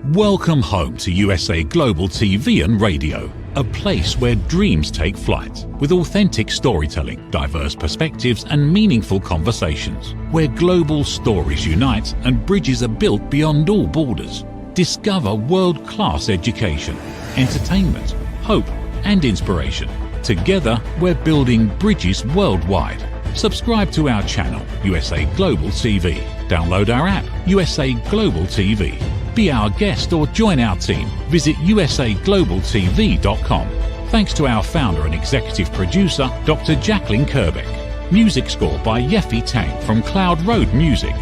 Welcome home to USA Global TV and Radio, a place where dreams take flight, with authentic storytelling, diverse perspectives and meaningful conversations, where global stories unite and bridges are built beyond all borders. Discover world-class education, entertainment, hope and inspiration. Together, we're building bridges worldwide. Subscribe to our channel, USA Global TV. Download our app, USA Global TV. Be our guest or join our team. Visit usaglobaltv.com. Thanks to our founder and executive producer, Dr. Jacalyn Kerbeck. Music score by Yeffy Tang from Cloud Road Music.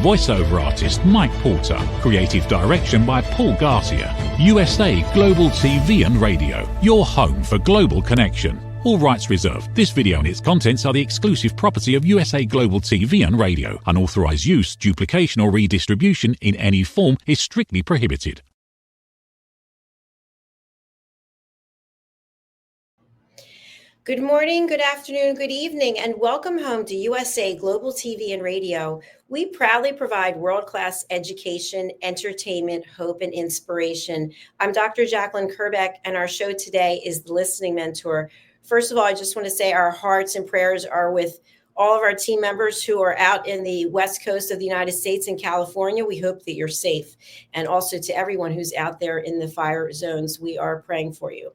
Voiceover artist Mike Porter. Creative direction by Paul Garcia. USA Global TV and Radio, your home for global connection. All rights reserved. This video and its contents are the exclusive property of USA Global TV and Radio. Unauthorized use, duplication or redistribution in any form is strictly prohibited. Good morning, good afternoon, good evening, and welcome home to USA Global TV and Radio. We proudly provide world-class education, entertainment, hope, and inspiration. I'm Dr. Jacalyn Kerbeck, and our show today is The Listening Mentor. First of all, I just want to say our hearts and prayers are with all of our team members who are out in the West Coast of the United States and California. We hope that you're safe. And also to everyone who's out there in the fire zones, we are praying for you.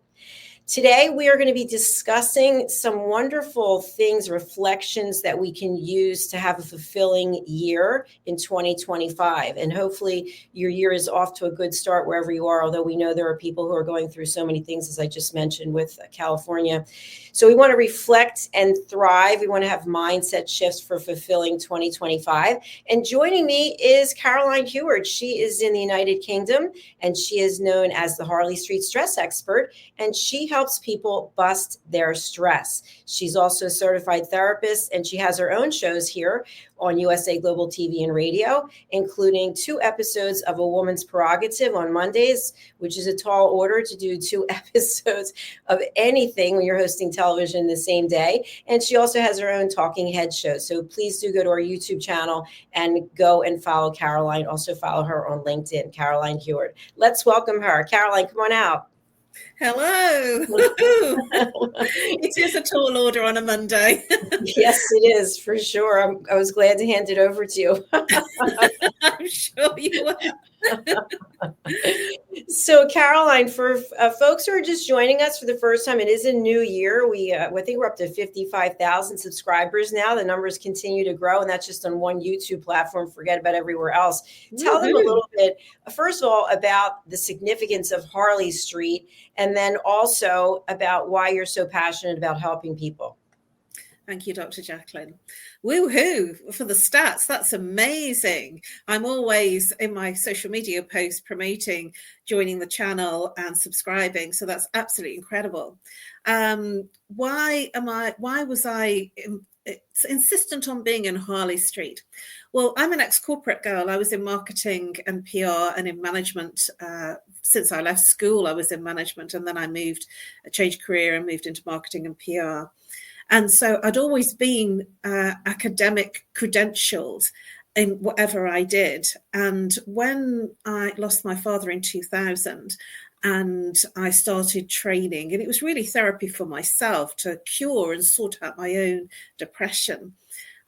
Today, we are going to be discussing some wonderful things, reflections that we can use to have a fulfilling year in 2025. And hopefully your year is off to a good start wherever you are, although we know there are people who are going through so many things, as I just mentioned, with California. So we want to reflect and thrive. We want to have mindset shifts for fulfilling 2025. And joining me is Caroline.heward. She is in the United Kingdom, and she is known as the Harley Street Stress Expert, and she helps people bust their stress. She's also a certified therapist, and she has her own shows here on USA Global TV and Radio, including 2 episodes of A Woman's Prerogative on Mondays, which is a tall order to do 2 episodes of anything when you're hosting television the same day. And she also has her own Talking Head show. So please do go to our YouTube channel and go and follow Caroline. Also follow her on LinkedIn, Caroline.heward. Let's welcome her. Caroline, come on out. Hello. It is a tall order on a Monday. Yes, it is, for sure. I was glad to hand it over to you. I'm sure you were. So, Caroline, for folks who are just joining us for the first time, it is a new year. I think we're up to 55,000 subscribers now. The numbers continue to grow, and that's just on one YouTube platform. Forget about everywhere else. Tell them a little bit, first of all, about the significance of Harley Street, and then also about why you're so passionate about helping people. Thank you, Dr. Jacalyn. Woohoo for the stats. That's amazing. I'm always in my social media posts promoting joining the channel and subscribing. So that's absolutely incredible. Why was I insistent on being in Harley Street? Well, I'm an ex-corporate girl. I was in marketing and PR and in management. Since I left school, I was in management, and then I changed career and moved into marketing and PR. And so I'd always been academic credentialed in whatever I did. And when I lost my father in 2000, and I started training, and it was really therapy for myself to cure and sort out my own depression,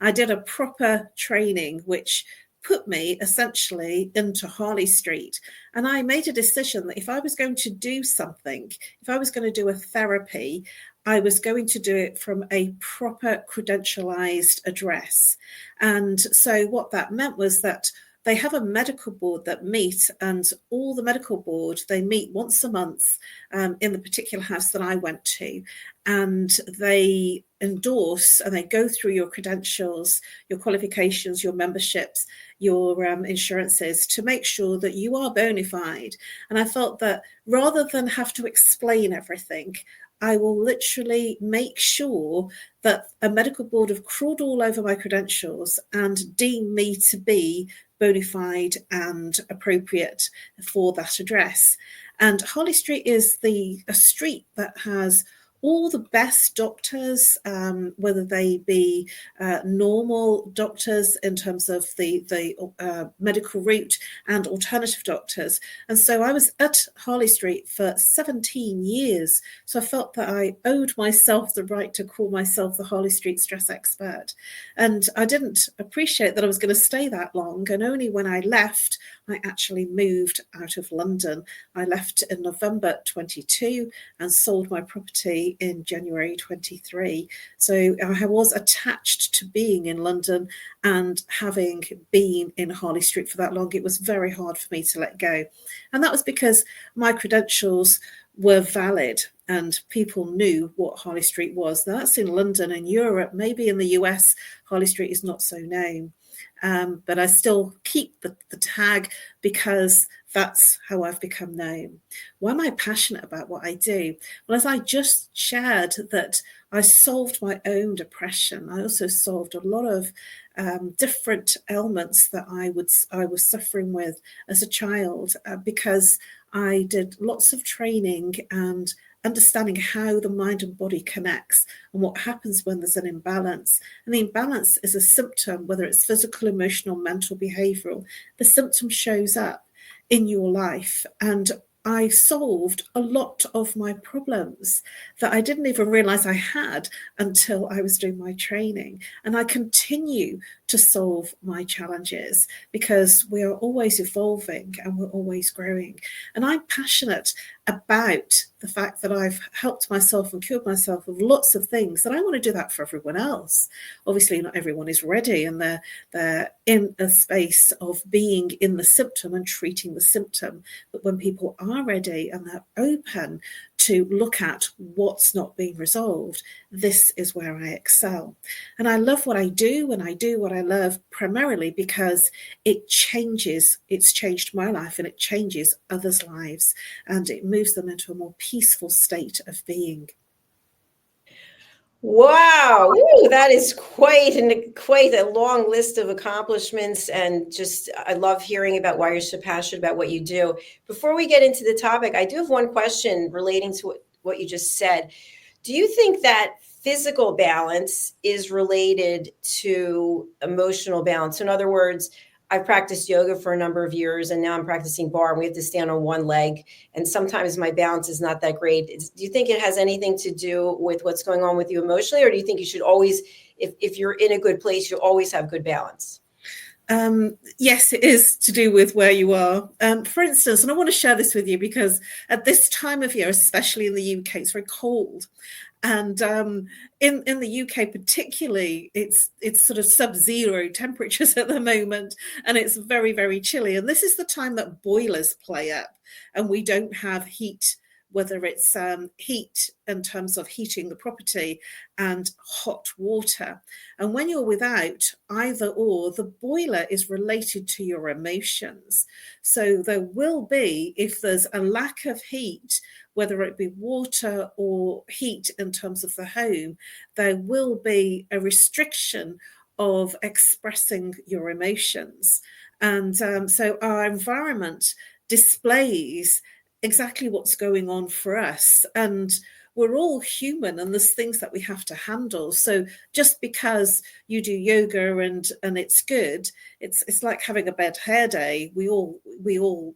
I did a proper training, which put me essentially into Harley Street. And I made a decision that if I was going to do something, if I was going to do a therapy, I was going to do it from a proper credentialized address. And so what that meant was that they have a medical board that meet, and all the medical board, they meet once a month in the particular house that I went to. And they endorse and they go through your credentials, your qualifications, your memberships, your insurances to make sure that you are bona fide. And I felt that rather than have to explain everything, I will literally make sure that a medical board have crawled all over my credentials and deem me to be bona fide and appropriate for that address. And Harley Street is a street that has all the best doctors, whether they be normal doctors in terms of the medical route and alternative doctors. And so I was at Harley Street for 17 years. So I felt that I owed myself the right to call myself the Harley Street stress expert. And I didn't appreciate that I was going to stay that long. And only when I left, I actually moved out of London. I left in November 22 and sold my property in January 23. So I was attached to being in London, and having been in Harley Street for that long, it was very hard for me to let go. And that was because my credentials were valid and people knew what Harley Street was. Now, that's in London and Europe. Maybe in the US, Harley Street is not so known. But I still keep the tag because that's how I've become known. Why am I passionate about what I do? Well, as I just shared, that I solved my own depression. I also solved a lot of different ailments that I was suffering with as a child because I did lots of training and understanding how the mind and body connects and what happens when there's an imbalance. And the imbalance is a symptom, whether it's physical, emotional, mental, behavioral. The symptom shows up in your life. And I solved a lot of my problems that I didn't even realize I had until I was doing my training. And I continue to solve my challenges because we are always evolving and we're always growing. And I'm passionate about the fact that I've helped myself and cured myself of lots of things, and I want to do that for everyone else. Obviously, not everyone is ready, and they're in a space of being in the symptom and treating the symptom. But when people are ready and they're open to look at what's not being resolved, this is where I excel. And I love what I do, and I do what I love primarily because it's changed my life and it changes others' lives, and it moves them into a more peaceful state of being. Wow. Ooh, that is quite a long list of accomplishments. And just, I love hearing about why you're so passionate about what you do. Before we get into the topic, I do have one question relating to what you just said. Do you think that physical balance is related to emotional balance? In other words, I've practiced yoga for a number of years, and now I'm practicing barre, and we have to stand on one leg. And sometimes my balance is not that great. Do you think it has anything to do with what's going on with you emotionally? Or do you think you should always, if you're in a good place, you always have good balance? Yes, it is to do with where you are. For instance, and I want to share this with you because at this time of year, especially in the UK, it's very cold. And in the UK particularly, it's sort of sub-zero temperatures at the moment, and it's very, very chilly. And this is the time that boilers play up, and we don't have heat, whether it's heat in terms of heating the property and hot water. And when you're without either or, the boiler is related to your emotions. So there will be, if there's a lack of heat, whether it be water or heat in terms of the home, there will be a restriction of expressing your emotions. And so our environment displays exactly what's going on for us. And we're all human, and there's things that we have to handle. So just because you do yoga and it's good, it's like having a bad hair day. We all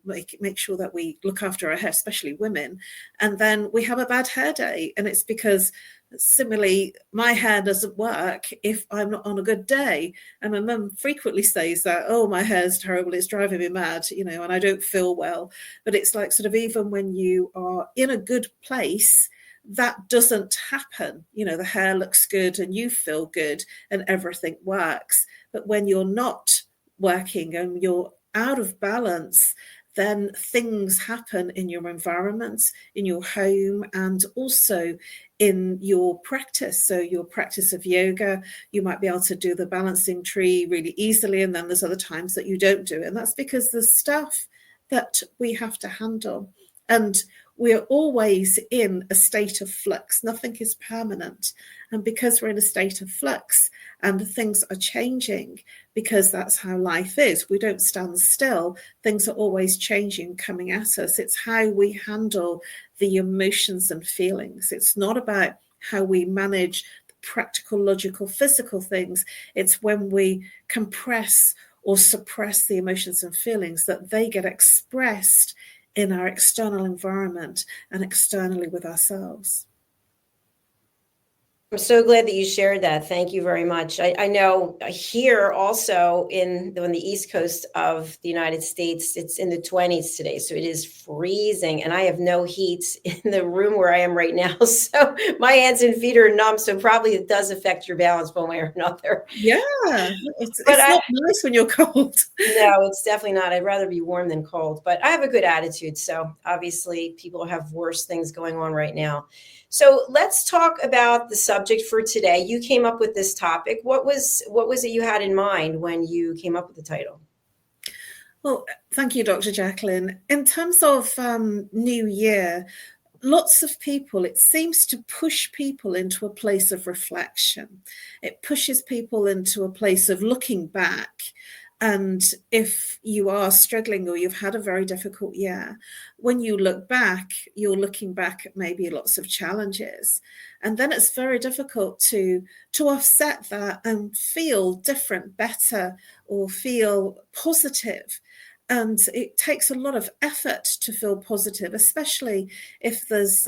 make sure that we look after our hair, especially women. And then we have a bad hair day, and it's because similarly, my hair doesn't work if I'm not on a good day. And my mum frequently says that, oh, my hair's terrible, it's driving me mad, and I don't feel well. But it's like sort of even when you are in a good place, that doesn't happen. The hair looks good and you feel good and everything works. But when you're not working and you're out of balance, then things happen in your environment, in your home, and also in your practice. So your practice of yoga, you might be able to do the balancing tree really easily, and then there's other times that you don't do it. And that's because there's stuff that we have to handle. And we're always in a state of flux. Nothing is permanent. And because we're in a state of flux and things are changing, because that's how life is, we don't stand still. Things are always changing, coming at us. It's how we handle the emotions and feelings. It's not about how we manage the practical, logical, physical things. It's when we compress or suppress the emotions and feelings that they get expressed in our external environment and externally with ourselves. I'm so glad that you shared that. Thank you very much. I know here also on the East Coast of the United States, it's in the 20s today. So it is freezing and I have no heat in the room where I am right now. So my hands and feet are numb. So probably it does affect your balance one way or another. Yeah, it's not nice when you're cold. No, it's definitely not. I'd rather be warm than cold, but I have a good attitude. So obviously people have worse things going on right now. So let's talk about the subject for today. You came up with this topic. What was it you had in mind when you came up with the title? Well, thank you, Dr. Jacalyn. In terms of New Year, lots of people, it seems to push people into a place of reflection. It pushes people into a place of looking back. And if you are struggling or you've had a very difficult year, when you look back, you're looking back at maybe lots of challenges. And then it's very difficult to offset that and feel different, better, or feel positive. And it takes a lot of effort to feel positive, especially if there's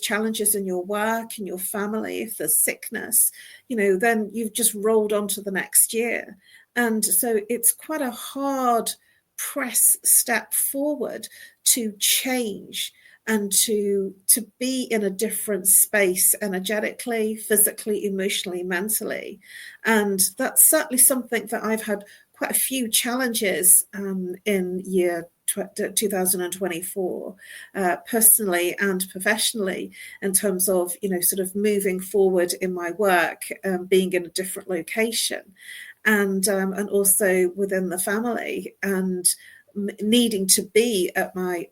challenges in your work, in your family, if there's sickness, then you've just rolled on to the next year. And so it's quite a hard press step forward to change and to be in a different space energetically, physically, emotionally, mentally. And that's certainly something that I've had quite a few challenges in year 2024, personally and professionally, in terms of, sort of moving forward in my work, being in a different location, and also within the family, and needing to be at my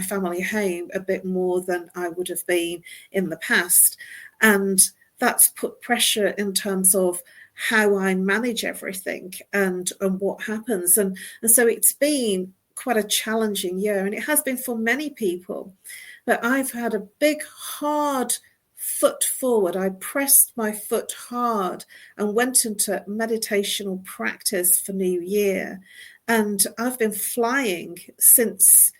family home a bit more than I would have been in the past. And that's put pressure in terms of how I manage everything and what happens. And so it's been quite a challenging year, and it has been for many people. But I've had a big, hard foot forward. I pressed my foot hard and went into meditational practice for New Year. And I've been flying since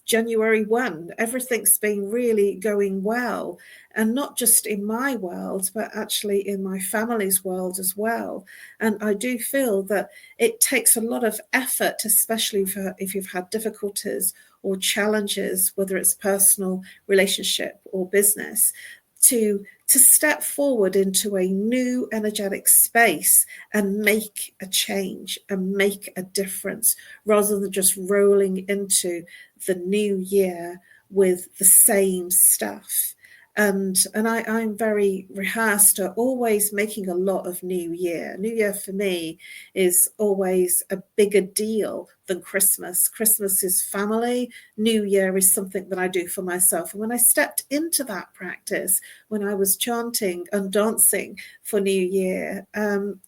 January 1. Everything's been really going well. And not just in my world, but actually in my family's world as well. And I do feel that it takes a lot of effort, especially if you've had difficulties or challenges, whether it's personal, relationship, or business, to step forward into a new energetic space and make a change and make a difference, rather than just rolling into the new year with the same stuff. And I'm very rehearsed at always making a lot of New Year. New Year for me is always a bigger deal than Christmas. Christmas is family. New Year is something that I do for myself. And when I stepped into that practice, when I was chanting and dancing for New Year,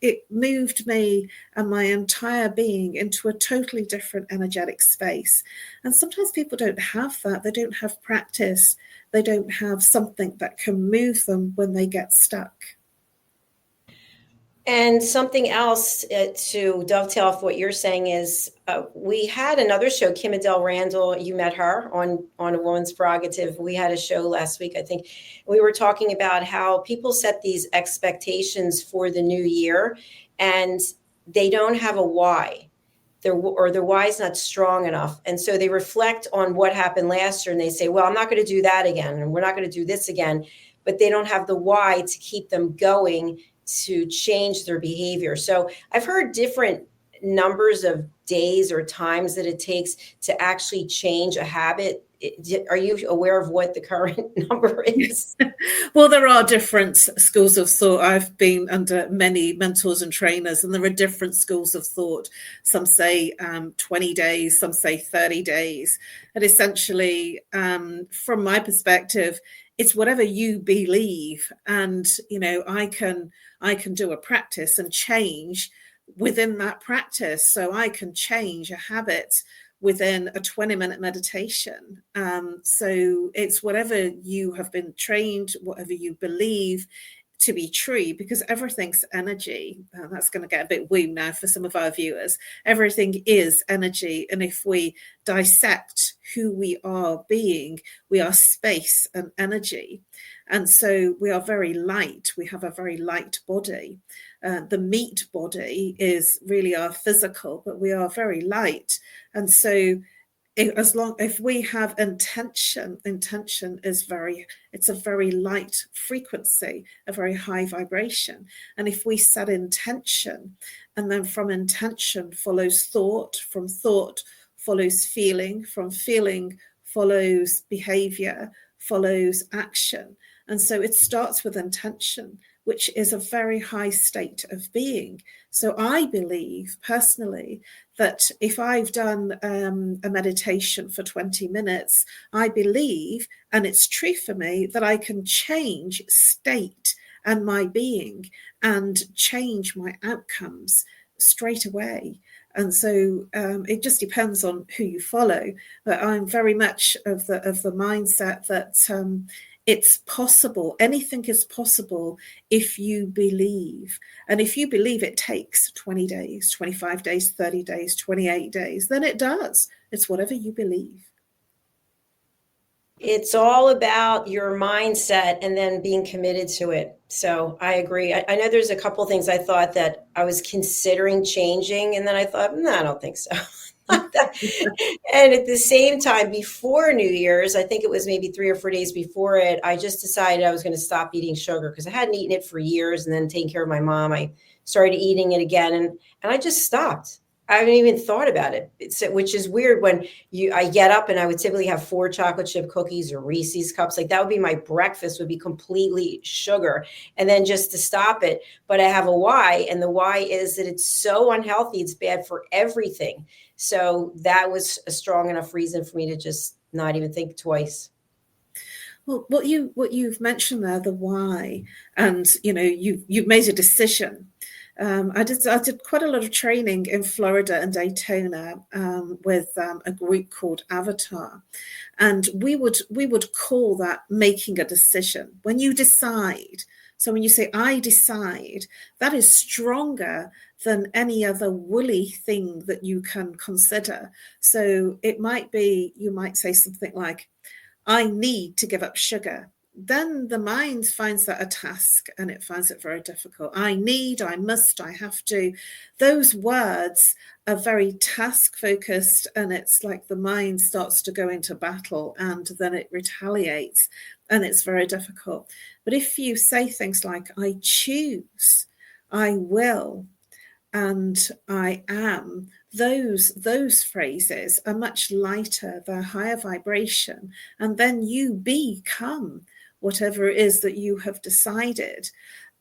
it moved me and my entire being into a totally different energetic space. And sometimes people don't have that. They don't have practice. They don't have something that can move them when they get stuck. And something else to dovetail off what you're saying is we had another show, Kim Adele Randall, you met her on A Woman's Prerogative. We had a show last week, I think. We were talking about how people set these expectations for the new year and they don't have a why. Their why is not strong enough. And so they reflect on what happened last year and they say, well, I'm not going to do that again. And we're not going to do this again. But they don't have the why to keep them going to change their behavior. So I've heard different numbers of days or times that it takes to actually change a habit? Are you aware of what the current number is? Well, there are different schools of thought. I've been under many mentors and trainers, and there are different schools of thought. Some say 20 days, some say 30 days. And essentially, from my perspective, it's whatever you believe. And, I can do a practice and change within that practice. So I can change a habit within a 20-minute meditation. So it's whatever you have been trained, whatever you believe to be true, because everything's energy. That's going to get a bit woo now for some of our viewers. Everything is energy. And if we dissect who we are being, we are space and energy. And so we are very light. We have a very light body. The meat body is really our physical, but we are very light. And so if we have intention is it's a very light frequency, a very high vibration. And if we set intention, and then from intention follows thought, from thought follows feeling, from feeling follows behavior, follows action. And so it starts with intention, which is a very high state of being. So I believe personally that if I've done a meditation for 20 minutes, I believe, and it's true for me, that I can change state and my being and change my outcomes straight away. And so it just depends on who you follow. But I'm very much of the mindset that it's possible. Anything is possible if you believe. And if you believe it takes 20 days, 25 days, 30 days, 28 days, then it does. It's whatever you believe. It's all about your mindset and then being committed to it. So I agree. I know there's a couple of things I thought that I was considering changing, and then I thought, no, I don't think so. And at the same time, before New Year's, I think it was maybe 3 or 4 days before it, I just decided I was going to stop eating sugar because I hadn't eaten it for years. And then taking care of my mom, I started eating it again, and I just stopped. I haven't even thought about it, which is weird when I get up and I would typically have 4 chocolate chip cookies or Reese's cups. Like that would be my breakfast, would be completely sugar. And then just to stop it. But I have a why. And the why is that it's so unhealthy. It's bad for everything. So that was a strong enough reason for me to just not even think twice. Well, what you've mentioned there, the why, and you've made a decision. I did quite a lot of training in Florida and Daytona with a group called Avatar, and we would call that making a decision. When you decide, so when you say I decide, that is stronger than any other woolly thing that you can consider. So it might be, you might say something like, I need to give up sugar. Then the mind finds that a task and it finds it very difficult. I need, I must, I have to. Those words are very task focused, and it's like the mind starts to go into battle and then it retaliates, and it's very difficult. But if you say things like, I choose, I will, and I am, those phrases are much lighter, they're higher vibration, and then you become whatever it is that you have decided.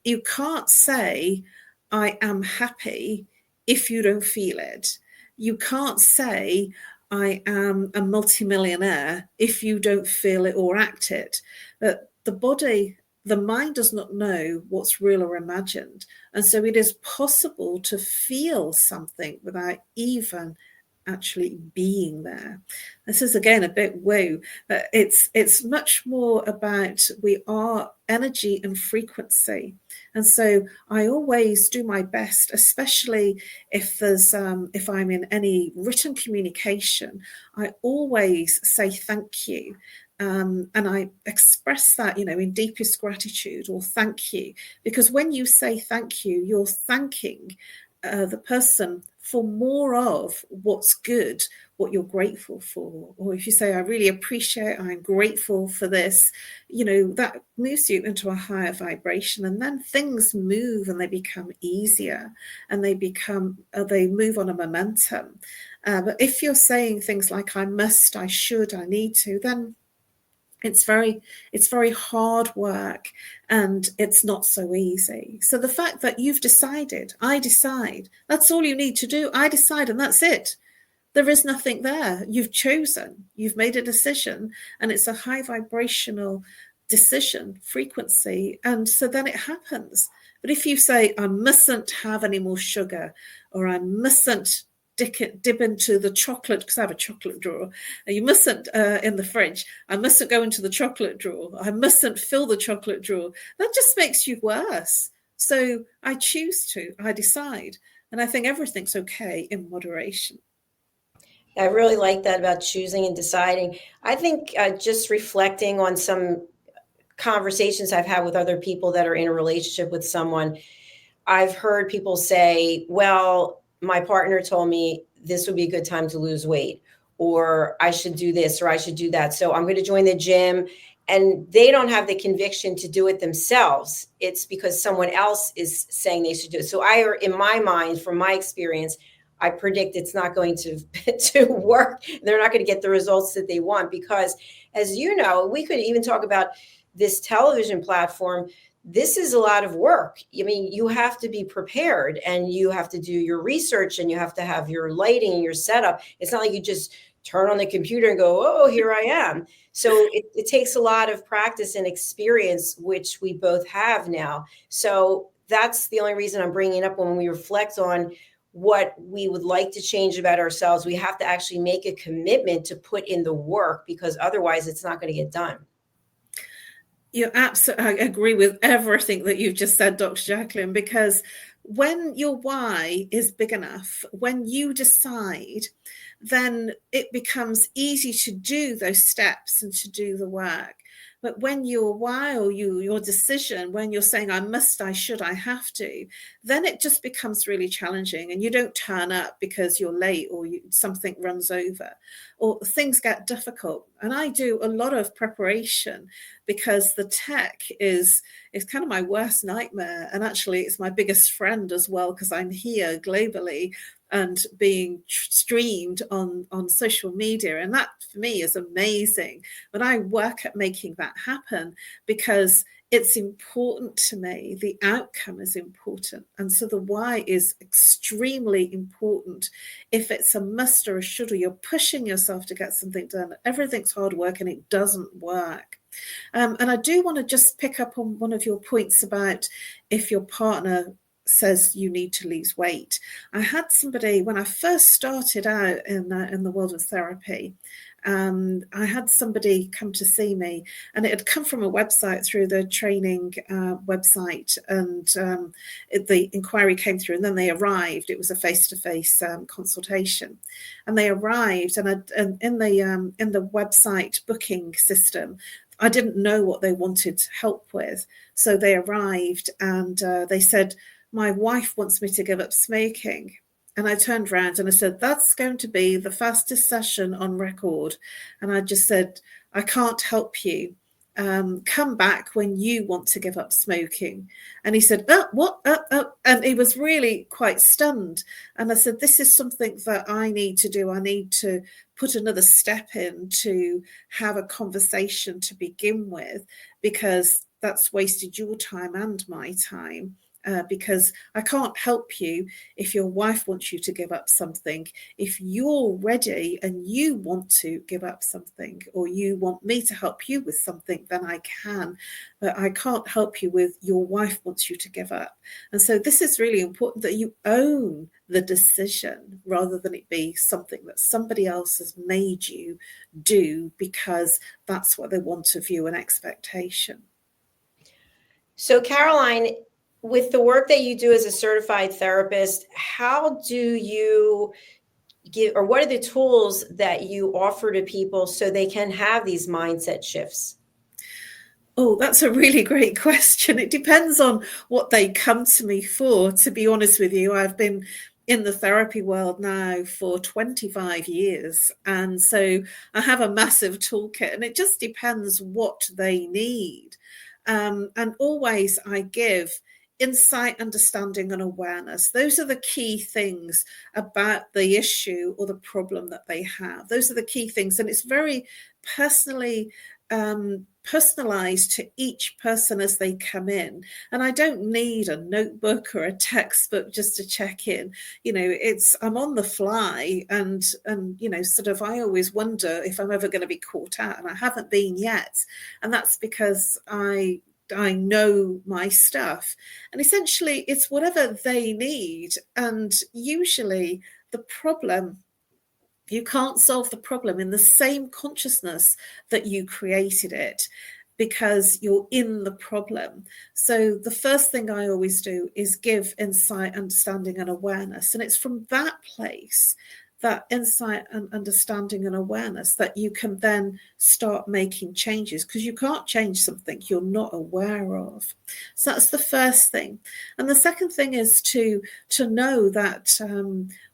You can't say, I am happy, if you don't feel it. You can't say, I am a multimillionaire, if you don't feel it or act it. But the mind does not know what's real or imagined. And so it is possible to feel something without even actually being there. This is again a bit woo. It's much more about, we are energy and frequency. And so I always do my best, especially if I'm in any written communication, I always say thank you. And I express that, in deepest gratitude, or thank you, because when you say thank you, you're thanking the person for more of what's good, what you're grateful for. Or if you say, I really appreciate, I'm grateful for this, that moves you into a higher vibration, and then things move and they become easier, and they move on a momentum. But if you're saying things like, I must, I should, I need to, then it's very hard work, and it's not so easy. So the fact that you've decided, I decide, that's all you need to do. I decide, and that's it. There is nothing there. You've chosen, you've made a decision, and it's a high vibrational decision frequency. And so then it happens. But if you say, I mustn't have any more sugar, or I mustn't dip into the chocolate, because I have a chocolate drawer, you mustn't in the fridge, I mustn't go into the chocolate drawer, I mustn't fill the chocolate drawer, that just makes you worse. So I choose to, I decide, and I think everything's okay in moderation. I really like that about choosing and deciding. I think just reflecting on some conversations I've had with other people that are in a relationship with someone, I've heard people say, well, my partner told me this would be a good time to lose weight, or I should do this, or I should do that, so I'm going to join the gym. And they don't have the conviction to do it themselves. It's because someone else is saying they should do it. So in my mind, from my experience, I predict it's not going to work. They're not going to get the results that they want, because, as you know, we could even talk about this television platform. This is a lot of work. I mean, you have to be prepared, and you have to do your research, and you have to have your lighting and your setup. It's not like you just turn on the computer and go, oh, here I am. So it takes a lot of practice and experience, which we both have now. So that's the only reason I'm bringing it up. When we reflect on what we would like to change about ourselves, we have to actually make a commitment to put in the work, because otherwise it's not going to get done. You're absolutely, I agree with everything that you've just said, Dr. Jacalyn, because when your why is big enough, when you decide, then it becomes easy to do those steps and to do the work. But when your why, or your decision, when you're saying, I must, I should, I have to, then it just becomes really challenging, and you don't turn up because you're late, or something runs over, or things get difficult. And I do a lot of preparation, because the tech is kind of my worst nightmare. And actually it's my biggest friend as well, because I'm here globally and being streamed on social media. And that for me is amazing. But I work at making that happen, because it's important to me. The outcome is important. And so the why is extremely important. If it's a must or a should, or you're pushing yourself to get something done, everything's hard work and it doesn't work. And I do want to just pick up on one of your points about if your partner says you need to lose weight. I had somebody, when I first started out in the world of therapy, I had somebody come to see me, and it had come from a website, through the training website, and the inquiry came through, and then they arrived. It was a face-to-face consultation, and they arrived, and in the website booking system, I didn't know what they wanted help with. So they arrived, and they said, my wife wants me to give up smoking. And I turned around and I said, that's going to be the fastest session on record. And I just said, I can't help you. Come back when you want to give up smoking. And he said, what? And he was really quite stunned. And I said, this is something that I need to do. I need to put another step in to have a conversation to begin with, because that's wasted your time and my time. Because I can't help you if your wife wants you to give up something. If you're ready and you want to give up something, or you want me to help you with something, then I can. But I can't help you with your wife wants you to give up. And so this is really important, that you own the decision, rather than it be something that somebody else has made you do because that's what they want of you, an expectation. So, Caroline, with the work that you do as a certified therapist, how do you give, or what are the tools that you offer to people so they can have these mindset shifts? Oh, that's a really great question. It depends on what they come to me for, to be honest with you. I've been in the therapy world now for 25 years. And so I have a massive toolkit, and it just depends what they need. And always I give insight, understanding, and awareness. Those are the key things about the issue or the problem that they have. Those are the key things. And it's very personalized to each person as they come in. And I don't need a notebook or a textbook just to check in. I'm on the fly, and sort of, I always wonder if I'm ever going to be caught out, and I haven't been yet. And that's because I know my stuff. And essentially it's whatever they need. And usually you can't solve the problem in the same consciousness that you created it, because you're in the problem. So the first thing I always do is give insight, understanding, and awareness. And it's from that place, that insight and understanding and awareness, that you can then start making changes, because you can't change something you're not aware of. So that's the first thing. And the second thing is to know that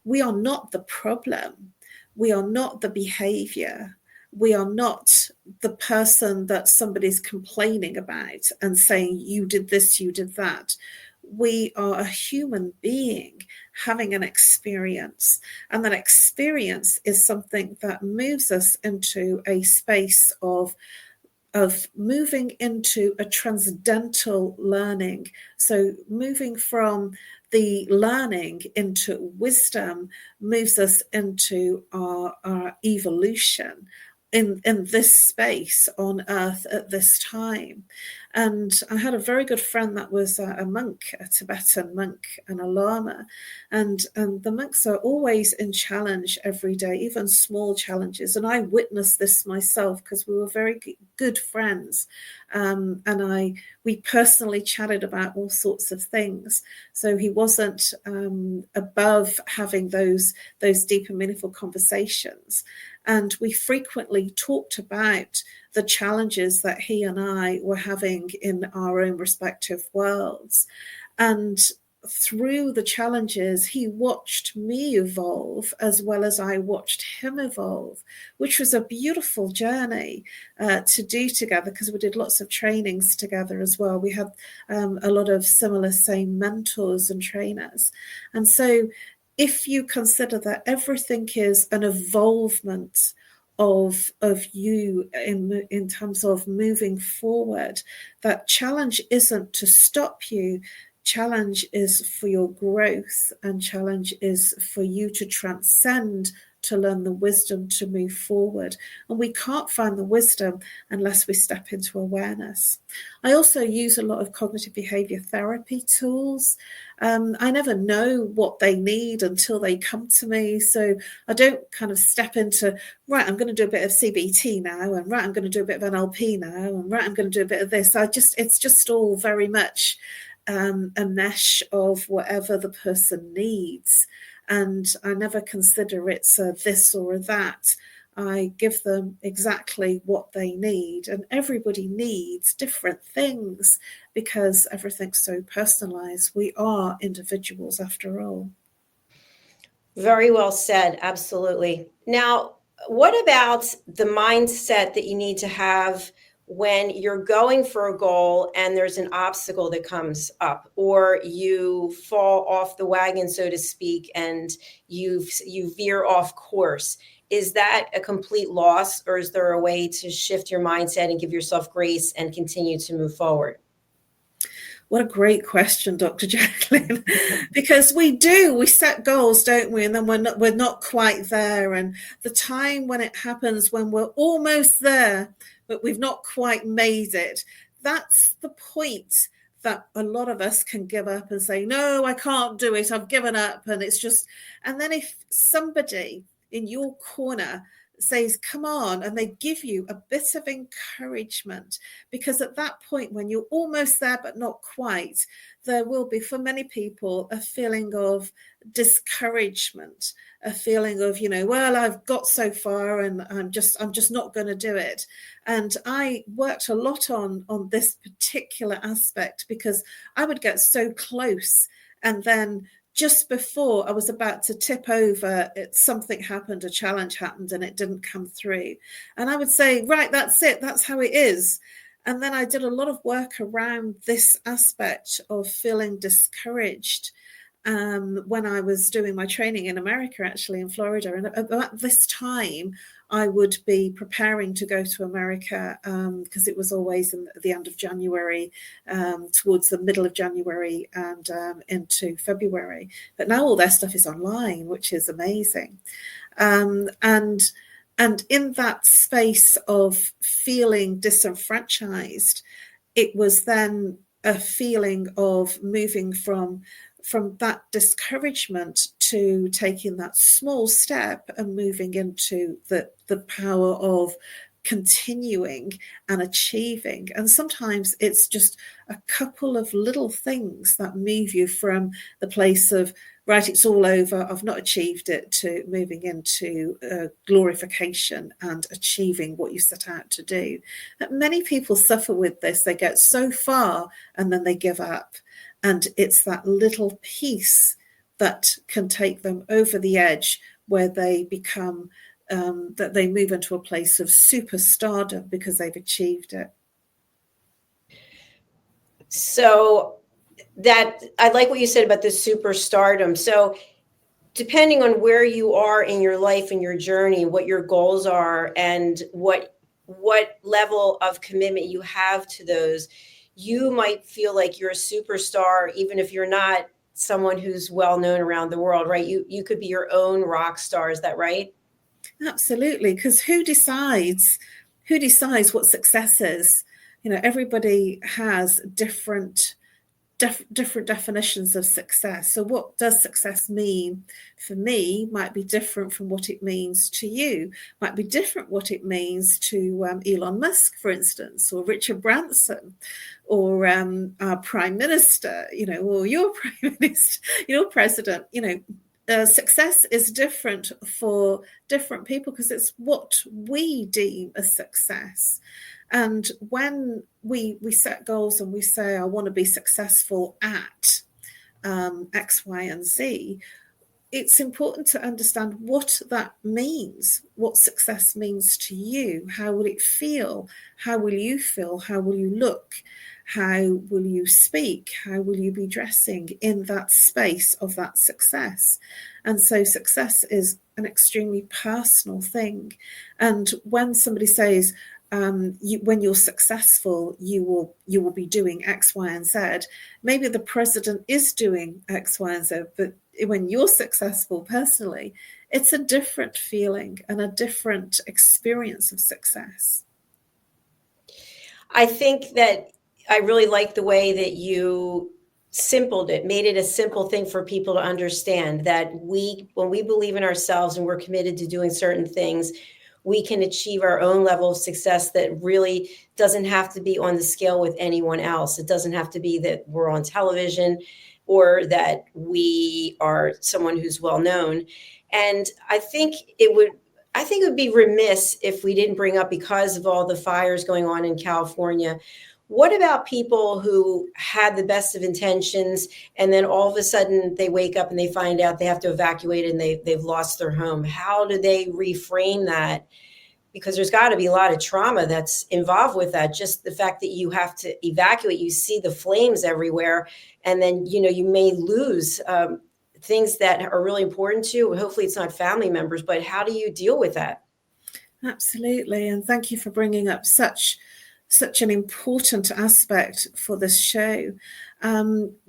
we are not the problem. We are not the behavior. We are not the person that somebody's complaining about and saying, you did this, you did that. We are a human being having an experience. And that experience is something that moves us into a space of moving into a transcendental learning. So moving from the learning into wisdom moves us into our evolution in this space on earth at this time. And I had a very good friend that was a monk, a Tibetan monk and a lama. And the monks are always in challenge every day, even small challenges. And I witnessed this myself because we were very good friends. We personally chatted about all sorts of things. So he wasn't above having those deep and meaningful conversations. And we frequently talked about the challenges that he and I were having in our own respective worlds. And through the challenges, he watched me evolve as well as I watched him evolve, which was a beautiful journey to do together, because we did lots of trainings together as well. We had a lot of similar same mentors and trainers. And so if you consider that everything is an evolvement of you in terms of moving forward, that challenge isn't to stop you. Challenge is for your growth, and challenge is for you to transcend, to learn the wisdom to move forward. And we can't find the wisdom unless we step into awareness. I also use a lot of cognitive behavior therapy tools. I never know what they need until they come to me. So I don't kind of step into, right, I'm going to do a bit of CBT now, and right, I'm going to do a bit of NLP now, and right, I'm going to do a bit of this. It's just all very much a mesh of whatever the person needs. And I never consider it's a this or a that. I give them exactly what they need. And everybody needs different things because everything's so personalized. We are individuals after all. Very well said. Absolutely. Now, what about the mindset that you need to have when you're going for a goal and there's an obstacle that comes up, or you fall off the wagon, so to speak, and you veer off course? Is that a complete loss, or is there a way to shift your mindset and give yourself grace and continue to move forward? What a great question, Dr. Jacalyn. Because we set goals, don't we? And then we're not quite there. And the time when it happens, when we're almost there, but we've not quite made it, that's the point that a lot of us can give up and say, no, I can't do it. I've given up. And then if somebody in your corner says, come on, and they give you a bit of encouragement, because at that point when you're almost there but not quite, there will be, for many people, a feeling of discouragement, a feeling of, well, I've got so far and I'm just not going to do it. And I worked a lot on this particular aspect, because I would get so close and then just before I was about to tip over, something happened, a challenge happened, and it didn't come through. And I would say, right, that's it. That's how it is. And then I did a lot of work around this aspect of feeling discouraged when I was doing my training in America, actually in Florida. And about this time, I would be preparing to go to America because it was always at the end of January, towards the middle of January and into February. But now all their stuff is online, which is amazing. And in that space of feeling disenfranchised, it was then a feeling of moving from that discouragement to taking that small step and moving into the power of continuing and achieving. And sometimes it's just a couple of little things that move you from the place of, right, it's all over, I've not achieved it, to moving into glorification and achieving what you set out to do. And many people suffer with this. They get so far and then they give up. And it's that little piece that can take them over the edge, where they become, that they move into a place of superstardom because they've achieved it. So that, I like what you said about the superstardom. So depending on where you are in your life and your journey, what your goals are, and what level of commitment you have to those, you might feel like you're a superstar, even if you're not someone who's well known around the world, right? You could be your own rock star. Is that right? Absolutely. Because who decides what success is? Everybody has different definitions of success. So what does success mean for me might be different from what it means to you, might be different what it means to Elon Musk, for instance, or Richard Branson, or our Prime Minister, or your Prime Minister, your President. Success is different for different people because it's what we deem a success. And when we set goals and we say, I want to be successful at X, Y, and Z, it's important to understand what that means, what success means to you. How will it feel? How will you feel? How will you look? How will you speak? How will you be dressing in that space of that success? And so success is an extremely personal thing. And when somebody says, when you're successful, you will be doing X, Y, and Z. Maybe the president is doing X, Y, and Z, but when you're successful personally, it's a different feeling and a different experience of success. I think that I really like the way that you made it a simple thing for people to understand, that when we believe in ourselves and we're committed to doing certain things, we can achieve our own level of success that really doesn't have to be on the scale with anyone else. It doesn't have to be that we're on television or that we are someone who's well known. And I think it would be remiss if we didn't bring up, because of all the fires going on in California, what about people who had the best of intentions and then all of a sudden they wake up and they find out they have to evacuate and they've lost their home? How do they reframe that? Because there's got to be a lot of trauma that's involved with that. Just the fact that you have to evacuate, you see the flames everywhere, and then, you may lose things that are really important to you. Hopefully it's not family members, but how do you deal with that? Absolutely. And thank you for bringing up such an important aspect for this show,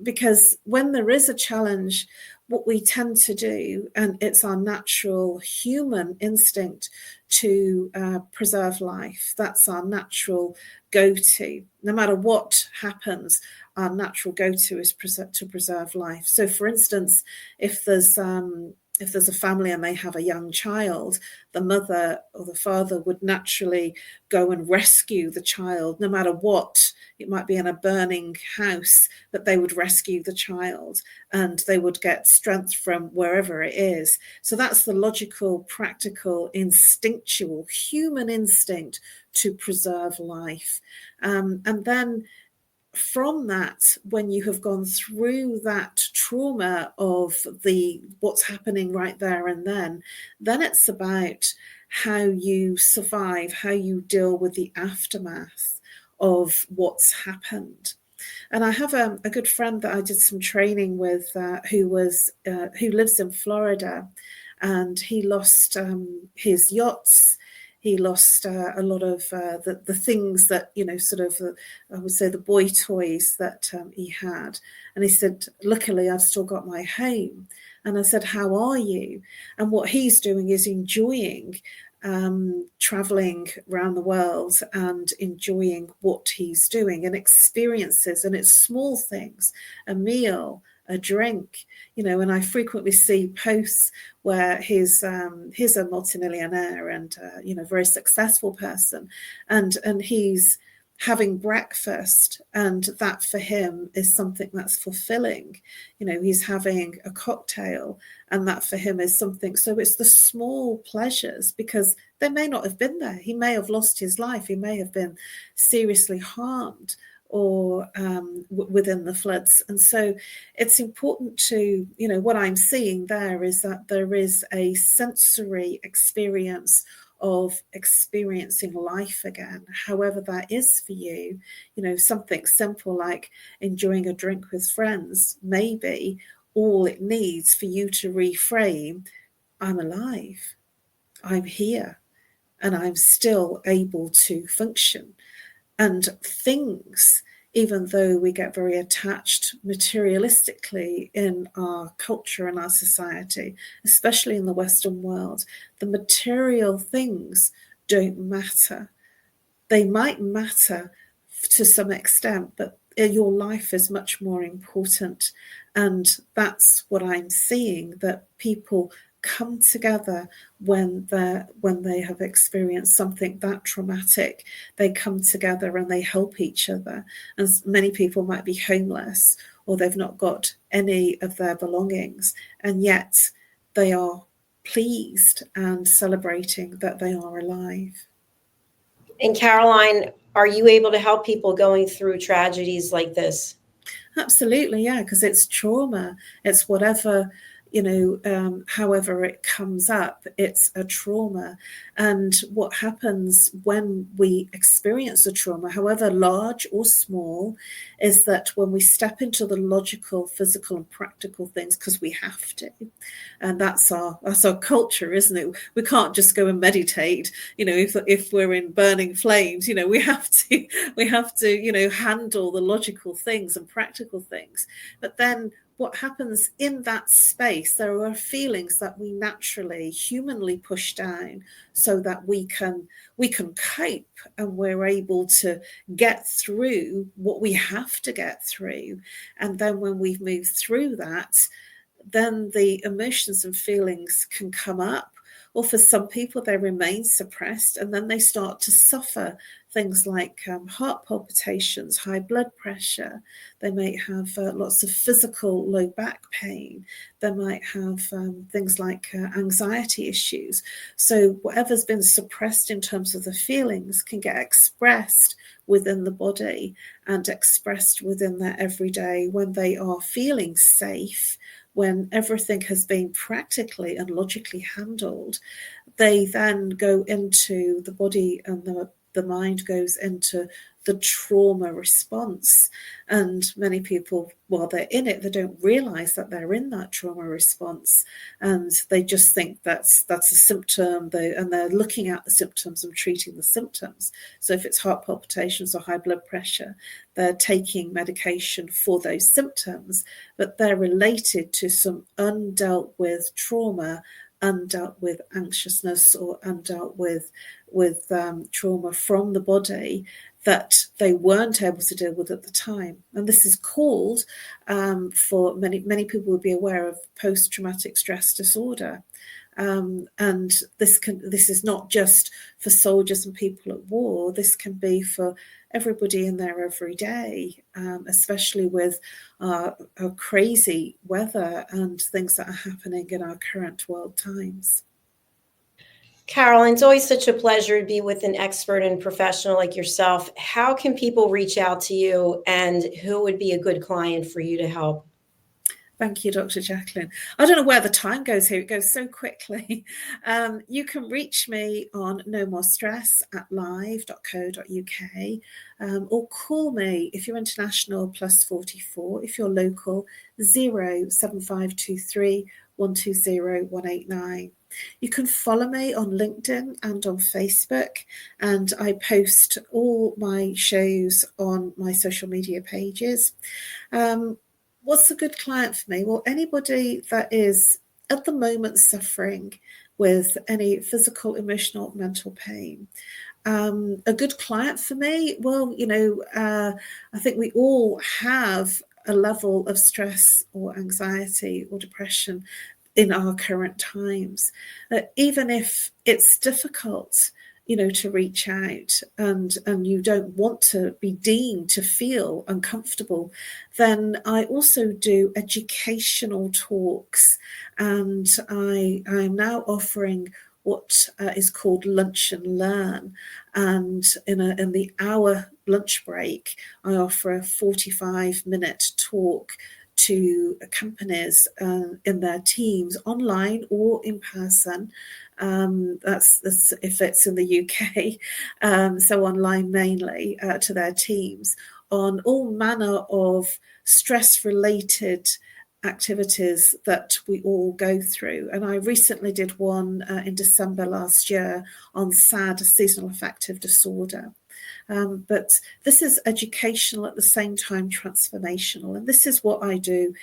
because when there is a challenge, what we tend to do, and it's our natural human instinct to preserve life. That's our natural go-to. No matter what happens, our natural go-to is to preserve life. So, for instance, if there's a family and they have a young child, the mother or the father would naturally go and rescue the child, no matter what. It might be in a burning house, but they would rescue the child and they would get strength from wherever it is. So that's the logical, practical, instinctual, human instinct to preserve life. And then from that, when you have gone through that trauma of what's happening right there and then it's about how you survive, how you deal with the aftermath of what's happened. And I have a good friend that I did some training with who lives in Florida, and he lost his yachts. He lost a lot of the things that, sort of, I would say, the boy toys that he had. And he said, luckily, I've still got my home. And I said, how are you? And what he's doing is enjoying traveling around the world and enjoying what he's doing and experiences. And it's small things, a meal, a drink, and I frequently see posts where he's a multimillionaire and very successful person, and he's having breakfast, and that for him is something that's fulfilling. He's having a cocktail, and that for him is something. So it's the small pleasures, because they may not have been there. He may have lost his life. He may have been seriously harmed or within the floods. And so it's important to, what I'm seeing there is that there is a sensory experience of experiencing life again, however that is for you. Something simple like enjoying a drink with friends, maybe all it needs for you to reframe, I'm alive, I'm here, and I'm still able to function. And things, even though we get very attached materialistically in our culture and our society, especially in the Western world, the material things don't matter. They might matter to some extent, but your life is much more important. And that's what I'm seeing, that people come together when they have experienced something that traumatic. They come together and they help each other. And many people might be homeless, or they've not got any of their belongings, and yet they are pleased and celebrating that they are alive. And Caroline, are you able to help people going through tragedies like this? Absolutely, yeah, because it's trauma. It's whatever, however it comes up, it's a trauma. And what happens when we experience a trauma, however large or small, is that when we step into the logical, physical, and practical things, because we have to, and that's our culture, isn't it? We can't just go and meditate. If we're in burning flames, we have to handle the logical things and practical things. But then what happens in that space, there are feelings that we naturally, humanly push down so that we can cope, and we're able to get through what we have to get through. And then when we've moved through that, then the emotions and feelings can come up. Or for some people, they remain suppressed, and then they start to suffer things like heart palpitations, high blood pressure. They might have lots of physical low back pain. They might have things like anxiety issues. So whatever's been suppressed in terms of the feelings can get expressed within the body and expressed within their everyday when they are feeling safe. When everything has been practically and logically handled, they then go into the body, and the mind goes into the trauma response. And many people, while they're in it, they don't realize that they're in that trauma response, and they just think that's a symptom, and they're looking at the symptoms and treating the symptoms. So if it's heart palpitations or high blood pressure, they're taking medication for those symptoms, but they're related to some undealt with trauma, undealt with anxiousness, or undealt with trauma from the body that they weren't able to deal with at the time. And this is called, for many people will be aware of, post-traumatic stress disorder. And this is not just for soldiers and people at war. This can be for everybody in their everyday, especially with our crazy weather and things that are happening in our current world times. Caroline, it's always such a pleasure to be with an expert and professional like yourself. How can people reach out to you, and who would be a good client for you to help? Thank you, Dr. Jacalyn. I don't know where the time goes here. It goes so quickly. You can reach me on nomorestress@live.co.uk, or call me if you're international +44, if you're local 07523 120 189. You can follow me on LinkedIn and on Facebook, and I post all my shows on my social media pages. What's a good client for me? Well, anybody that is at the moment suffering with any physical, emotional, mental pain. A good client for me, well, I think we all have a level of stress or anxiety or depression in our current times. Even if it's difficult, to reach out and you don't want to be deemed to feel uncomfortable, then I also do educational talks, and I am now offering what is called Lunch and Learn. And in the hour lunch break, I offer a 45-minute talk to companies in their teams, online or in person. That's if it's in the UK, so online mainly, to their teams on all manner of stress-related activities that we all go through. And I recently did one in December last year on SAD, seasonal affective disorder. But this is educational at the same time transformational. And this is what I do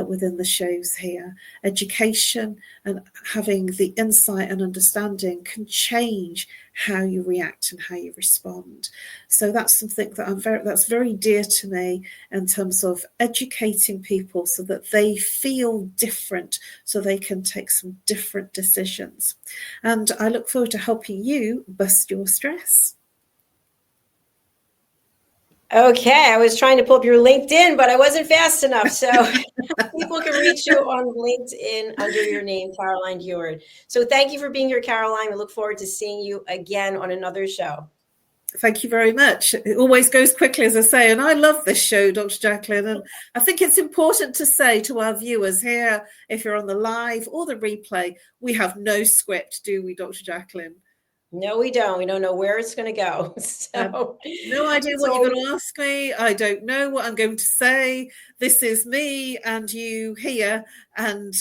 within the shows here. Education and having the insight and understanding can change how you react and how you respond. So that's something that that's very dear to me in terms of educating people so that they feel different, so they can take some different decisions. And I look forward to helping you bust your stress. Okay, I was trying to pull up your LinkedIn, but I wasn't fast enough. So people can reach you on LinkedIn under your name, Caroline Heward. So thank you for being here, Caroline. We look forward to seeing you again on another show. Thank you very much. It always goes quickly, as I say, and I love this show, Dr. Jacalyn. And I think it's important to say to our viewers here, if you're on the live or the replay, we have no script, do we, Dr. Jacalyn? No, we don't. We don't know where it's going to go. So, no idea what you're going to ask me. I don't know what I'm going to say. This is me and you here, and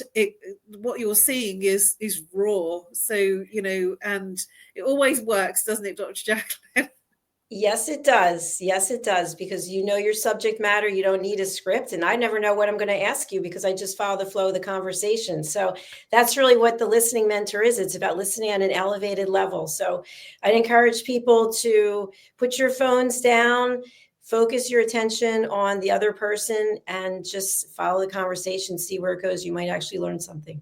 what you're seeing is raw. So, and it always works, doesn't it, Dr. Jacalyn? Yes, it does. Yes, it does. Because you know your subject matter. You don't need a script. And I never know what I'm going to ask you because I just follow the flow of the conversation. So that's really what the listening mentor is. It's about listening at an elevated level. So I'd encourage people to put your phones down, focus your attention on the other person, and just follow the conversation, see where it goes. You might actually learn something.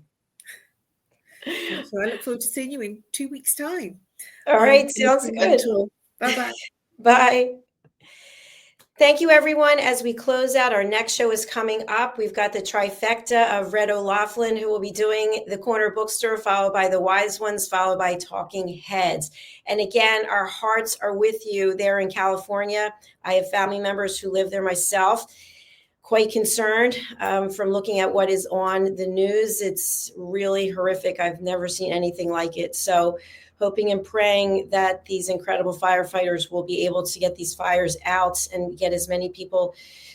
So I look forward to seeing you in 2 weeks' time. All right. Sounds good. Bye-bye. Bye. Thank you, everyone. As we close out, our next show is coming up. We've got the trifecta of Red O'Loughlin, who will be doing the Corner Bookstore, followed by the Wise Ones, followed by Talking Heads. And again, our hearts are with you there in California. I have family members who live there myself. Quite concerned from looking at what is on the news. It's really horrific. I've never seen anything like it. So hoping and praying that these incredible firefighters will be able to get these fires out and get as many people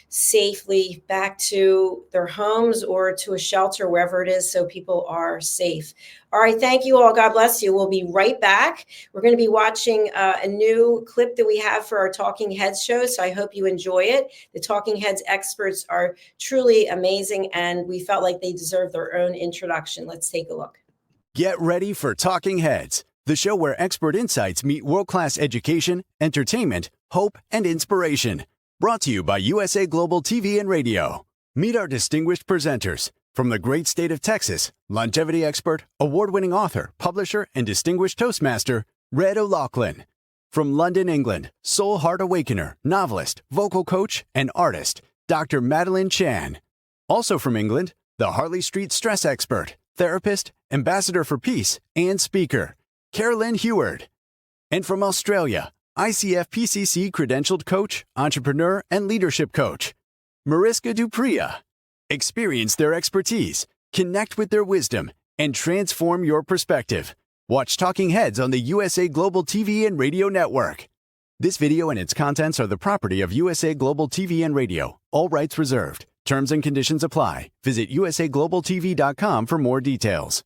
safely back to their homes or to a shelter, wherever it is, so people are safe. All right. Thank you all. God bless you. We'll be right back. We're going to be watching a new clip that we have for our Talking Heads show. So I hope you enjoy it. The Talking Heads experts are truly amazing, and we felt like they deserve their own introduction. Let's take a look. Get ready for Talking Heads, the show where expert insights meet world-class education, entertainment, hope, and inspiration. Brought to you by USA Global TV and Radio. Meet our distinguished presenters. From the great state of Texas, longevity expert, award-winning author, publisher, and distinguished Toastmaster, Red O'Loughlin. From London, England, soul heart awakener, novelist, vocal coach, and artist, Dr. Madeline Chan. Also from England, the Harley Street stress expert, therapist, ambassador for peace, and speaker, Caroline.heward. And from Australia, ICF PCC credentialed coach, entrepreneur, and leadership coach, Mariska Dupria. Experience their expertise, connect with their wisdom, and transform your perspective. Watch Talking Heads on the USA Global TV and Radio Network. This video and its contents are the property of USA Global TV and Radio. All rights reserved. Terms and conditions apply. Visit usaglobaltv.com for more details.